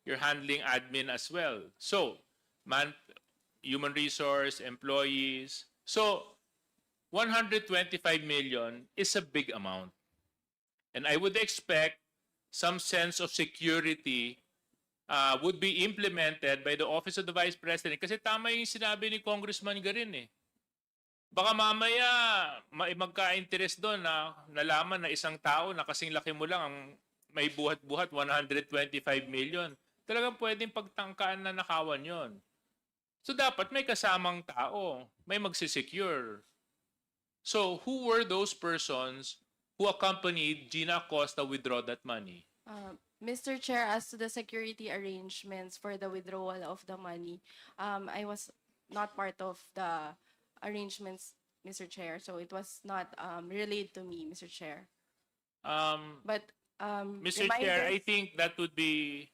you're handling admin as well. So, human resource, employees. So, 125 million is a big amount. And I would expect some sense of security would be implemented by the Office of the Vice President. Kasi tama yung sinabi ni Congressman Garin eh. Baka mamaya magka-interest doon na nalaman na isang tao na kasing laki mo lang ang may buhat-buhat 125 million. Talagang pwedeng pagtangkaan na nakawan yon. So dapat may kasamang tao, may magsisecure. So who were those persons who accompanied Gina Costa withdraw that money? Mr. Chair, as to the security arrangements for the withdrawal of the money, I was not part of the arrangements, Mr. Chair, so it was not relayed to me, Mr. Chair. But Mr. Chair, I think that would be